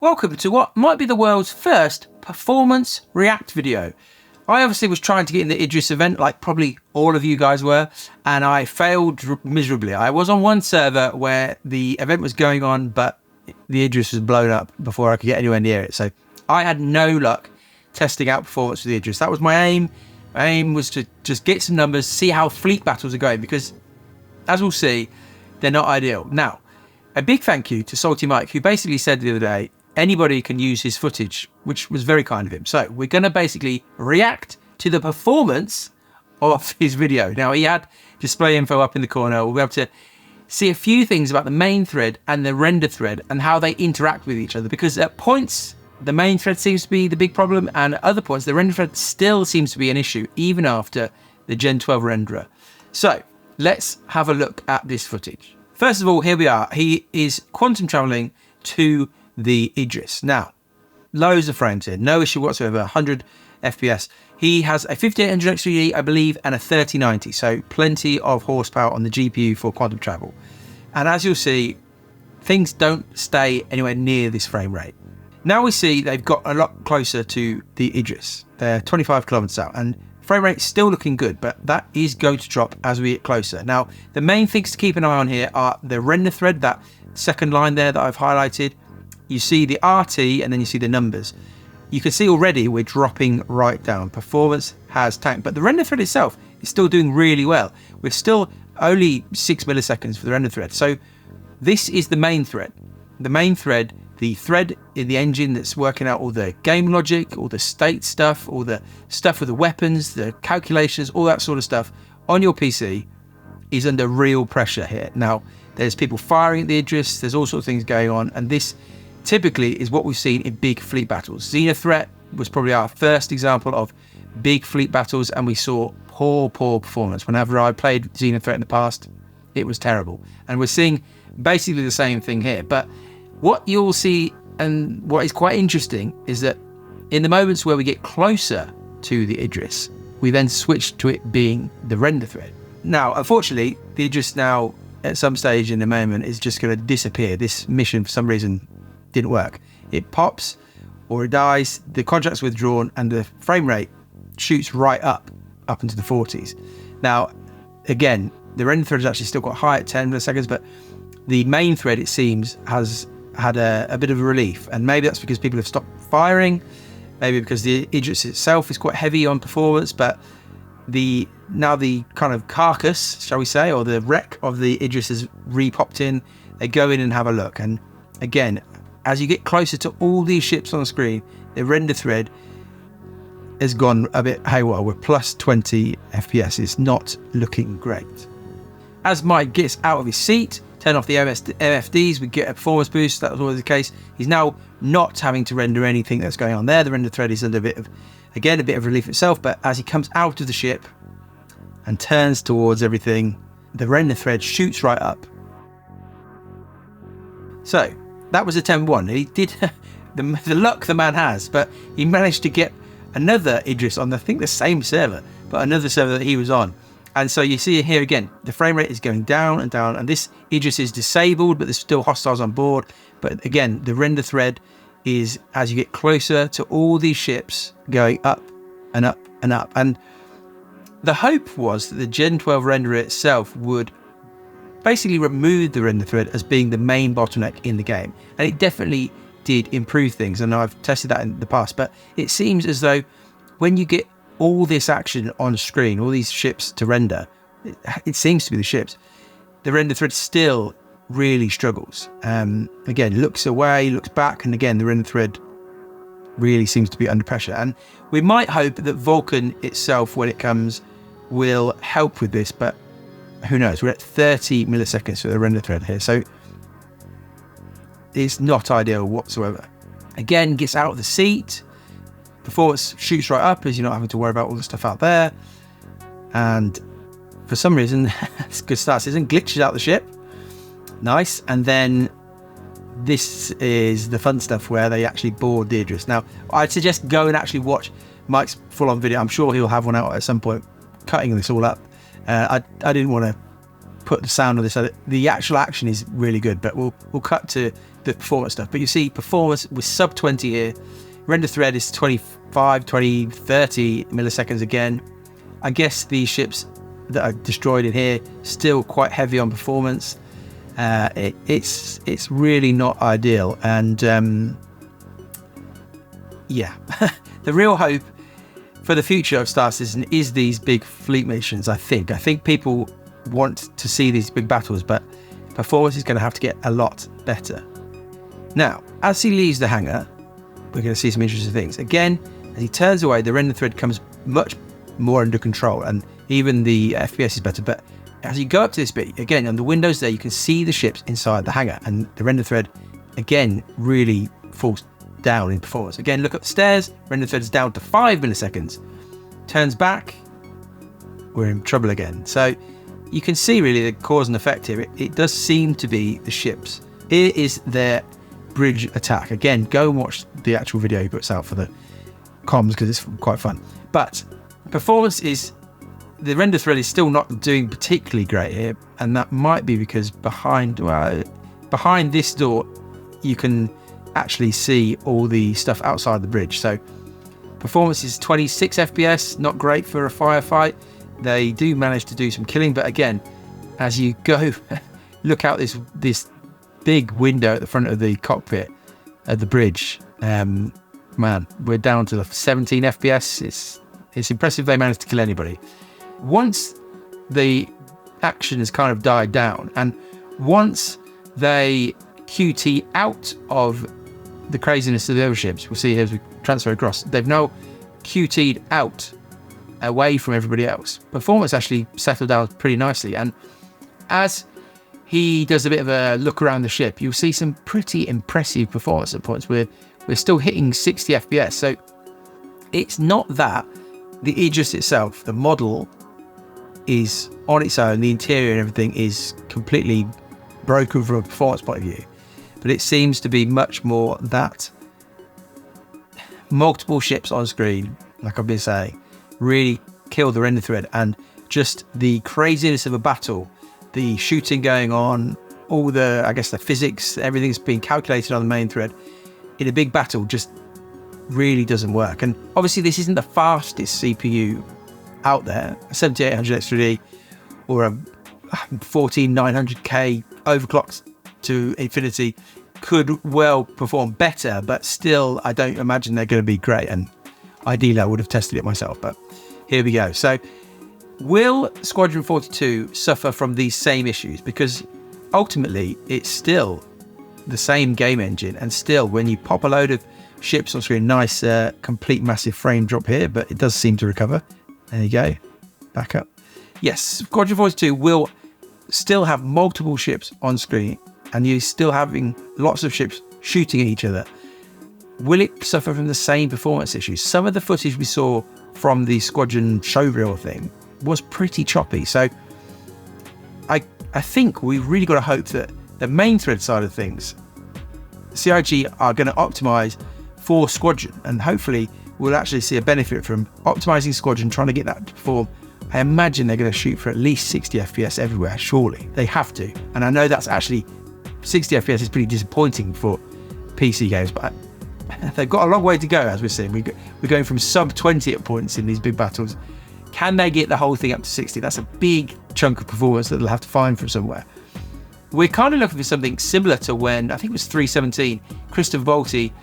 Welcome to what might be the world's first performance react video. I obviously was trying to get in the Idris event like probably all of you guys were, and I failed miserably. I was on one server where the event was going on, but the Idris was blown up before I could get anywhere near it. So I had no luck testing out performance with the Idris. That was my aim. My aim was to just get some numbers, see how fleet battles are going, because as we'll see, they're not ideal. Now, a big thank you to SaltEMike, who basically said the other day, anybody can use his footage, which was very kind of him. So we're going to basically react to the performance of his video. Now, he had display info up in the corner. We'll be able to see a few things about the main thread and the render thread and how they interact with each other, because at points the main thread seems to be the big problem, and at other points the render thread still seems to be an issue even after the Gen 12 renderer. So let's have a look at this footage. First of all, here we are. He is quantum traveling to the Idris. Now, loads of frames here, no issue whatsoever, 100 FPS. He has a 5800 X3D, I believe, and a 3090, so plenty of horsepower on the GPU for quantum travel. And as you'll see, things don't stay anywhere near this frame rate. Now we see they've got a lot closer to the Idris. They're 25 kilometers out, and frame rate is still looking good, but that is going to drop as we get closer. Now, the main things to keep an eye on here are the render thread, that second line there that I've highlighted. You see the RT and then you see the numbers. You can see already we're dropping right down. Performance has tanked, but the render thread itself is still doing really well. We're still only 6 milliseconds for the render thread. So this is the main thread. The main thread, the thread in the engine that's working out all the game logic, all the state stuff, all the stuff with the weapons, the calculations, all that sort of stuff on your PC is under real pressure here. Now, there's people firing at the Idris, there's all sorts of things going on, and this typically is what we've seen in big fleet battles. Xena Threat was probably our first example of big fleet battles, and we saw poor performance. Whenever I played Xena Threat in the past, it was terrible. And we're seeing basically the same thing here. But what you'll see, and what is quite interesting, is that in the moments where we get closer to the Idris, we then switch to it being the render thread. Now, unfortunately, the Idris now, at some stage in the moment, is just going to disappear. This mission, for some reason, didn't work. It pops or it dies, the contract's withdrawn, and the frame rate shoots right up into the 40s. Now, again, the render thread has actually still got high at 10 milliseconds, but the main thread, it seems, has had a bit of a relief, and maybe that's because people have stopped firing, maybe because the Idris itself is quite heavy on performance, but now the kind of carcass, shall we say, or the wreck of the Idris has re-popped in. They go in and have a look, and again, as you get closer to all these ships on the screen, the render thread has gone a bit haywire. We're plus 20 FPS. It's not looking great. As Mike gets out of his seat, turn off the MFDs, we get a performance boost. That was always the case. He's now not having to render anything that's going on there. The render thread is under a bit of relief itself, but as he comes out of the ship and turns towards everything, the render thread shoots right up. So that was attempt one. He did the luck the man has, but he managed to get another Idris on, I think, the same server, but another server that he was on. And so you see here again, the frame rate is going down and down, and this Idris is disabled, but there's still hostiles on board. But again, the render thread is, as you get closer to all these ships, going up and up and up. And the hope was that the Gen 12 renderer itself would basically remove the render thread as being the main bottleneck in the game, and it definitely did improve things, and I've tested that in the past. But it seems as though when you get all this action on screen, all these ships to render, it seems to be the ships, the render thread still really struggles. Again, looks away, looks back, and again the render thread really seems to be under pressure. And we might hope that Vulkan itself, when it comes, will help with this, but who knows? We're at 30 milliseconds for the render thread here, so it's not ideal whatsoever. Again, gets out of the seat, performance shoots right up as you're not having to worry about all the stuff out there, and for some reason, it's a good start. It glitches out the ship, nice, and then this is the fun stuff where they actually board the Idris. Now, I'd suggest go and actually watch Mike's full-on video. I'm sure he'll have one out at some point, cutting this all up. I didn't want to put the sound on this. So the actual action is really good, but we'll cut to the performance stuff. But you see performance with sub 20 here. Render thread is 25, 20, 30 milliseconds again. I guess the ships that are destroyed in here still quite heavy on performance. It's really not ideal. And yeah, the real hope for the future of Star Citizen is these big fleet missions. I think people want to see these big battles, but performance is going to have to get a lot better. Now, as he leaves the hangar, we're going to see some interesting things. Again, as he turns away, the render thread comes much more under control, and even the FPS is better. But as you go up to this bit, again, on the windows there, you can see the ships inside the hangar, and the render thread, again, really falls down in performance. Again, look up the stairs, render thread is down to 5 milliseconds. Turns back, we're in trouble again. So you can see really the cause and effect here. It does seem to be the ships. Here is their bridge attack. Again, go and watch the actual video he puts out for the comms because it's quite fun. But performance is, the render thread is still not doing particularly great here, and that might be because behind this door you can actually see all the stuff outside the bridge. So performance is 26 FPS, not great for a firefight. They do manage to do some killing, but again, as you go look out this big window at the front of the cockpit at the bridge, man, we're down to 17 FPS. It's impressive they managed to kill anybody. Once the action has kind of died down, and once they QT out of the craziness of the other ships, we'll see here as we transfer across, they've now QT'd out away from everybody else. Performance actually settled down pretty nicely, and as he does a bit of a look around the ship, you'll see some pretty impressive performance at points where we're still hitting 60 FPS. So it's not that the Idris itself, the model, is on its own, the interior and everything is completely broken from a performance point of view, but it seems to be much more that multiple ships on screen, like I've been saying, really kill the render thread, and just the craziness of a battle, the shooting going on, all the, I guess, the physics, everything's being calculated on the main thread in a big battle just really doesn't work. And obviously this isn't the fastest CPU out there. A 7800 X3D or a 14900K overclocked to infinity could well perform better, but still I don't imagine they're going to be great, and ideally I would have tested it myself, but here we go. So will Squadron 42 suffer from these same issues? Because ultimately it's still the same game engine, and still when you pop a load of ships on screen, nice complete massive frame drop here, but it does seem to recover. There you go, back up. Yes, Squadron 42 will still have multiple ships on screen, and you're still having lots of ships shooting at each other. Will it suffer from the same performance issues? Some of the footage we saw from the Squadron showreel thing was pretty choppy, so I think we've really got to hope that the main thread side of things, CIG are going to optimize for Squadron, and hopefully we'll actually see a benefit from optimizing Squadron, trying to get that to perform. I imagine they're going to shoot for at least 60 FPS everywhere, surely. They have to. And I know that's actually, 60 FPS is pretty disappointing for PC games, but they've got a long way to go, as we're seeing. We're going from sub 20 at points in these big battles. Can they get the whole thing up to 60? That's a big chunk of performance that they'll have to find from somewhere. We're kind of looking for something similar to when, I think it was 317, Christopher Bolty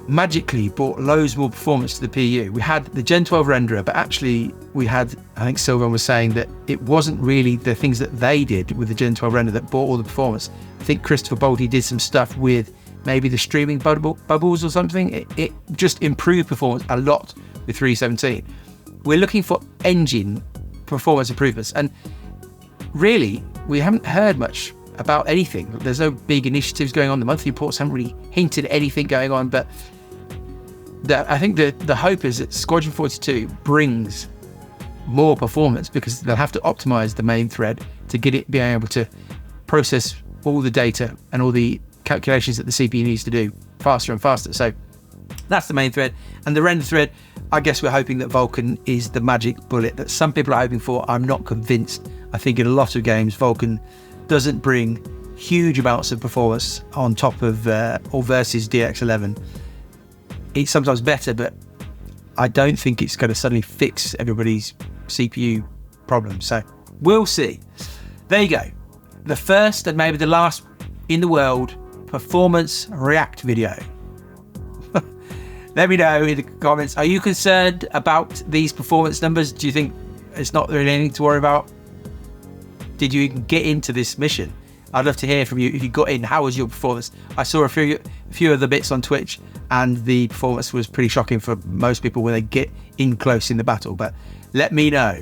magically brought loads more performance to the PU. We had the Gen 12 renderer, but actually we had, I think Sylvan was saying that it wasn't really the things that they did with the Gen 12 renderer that brought all the performance. I think Christopher Bolty did some stuff with maybe the streaming bubbles or something. It just improved performance a lot with 317. We're looking for engine performance improvements, and really we haven't heard much about anything. There's no big initiatives going on. The monthly reports haven't really hinted at anything going on, but I think the hope is that Squadron 42 brings more performance, because they'll have to optimize the main thread to get it being able to process all the data and all the calculations that the CPU needs to do faster and faster. So that's the main thread. And the render thread, I guess we're hoping that Vulkan is the magic bullet that some people are hoping for. I'm not convinced. I think in a lot of games, Vulkan doesn't bring huge amounts of performance on top of or versus DX11. It's sometimes better, but I don't think it's going to suddenly fix everybody's CPU problems. So we'll see. There you go. The first and maybe the last in the world performance react video. Let me know in the comments. Are you concerned about these performance numbers? Do you think it's not really anything to worry about? Did you even get into this mission? I'd love to hear from you. If you got in, how was your performance? I saw a few of the bits on Twitch, and the performance was pretty shocking for most people when they get in close in the battle. But let me know.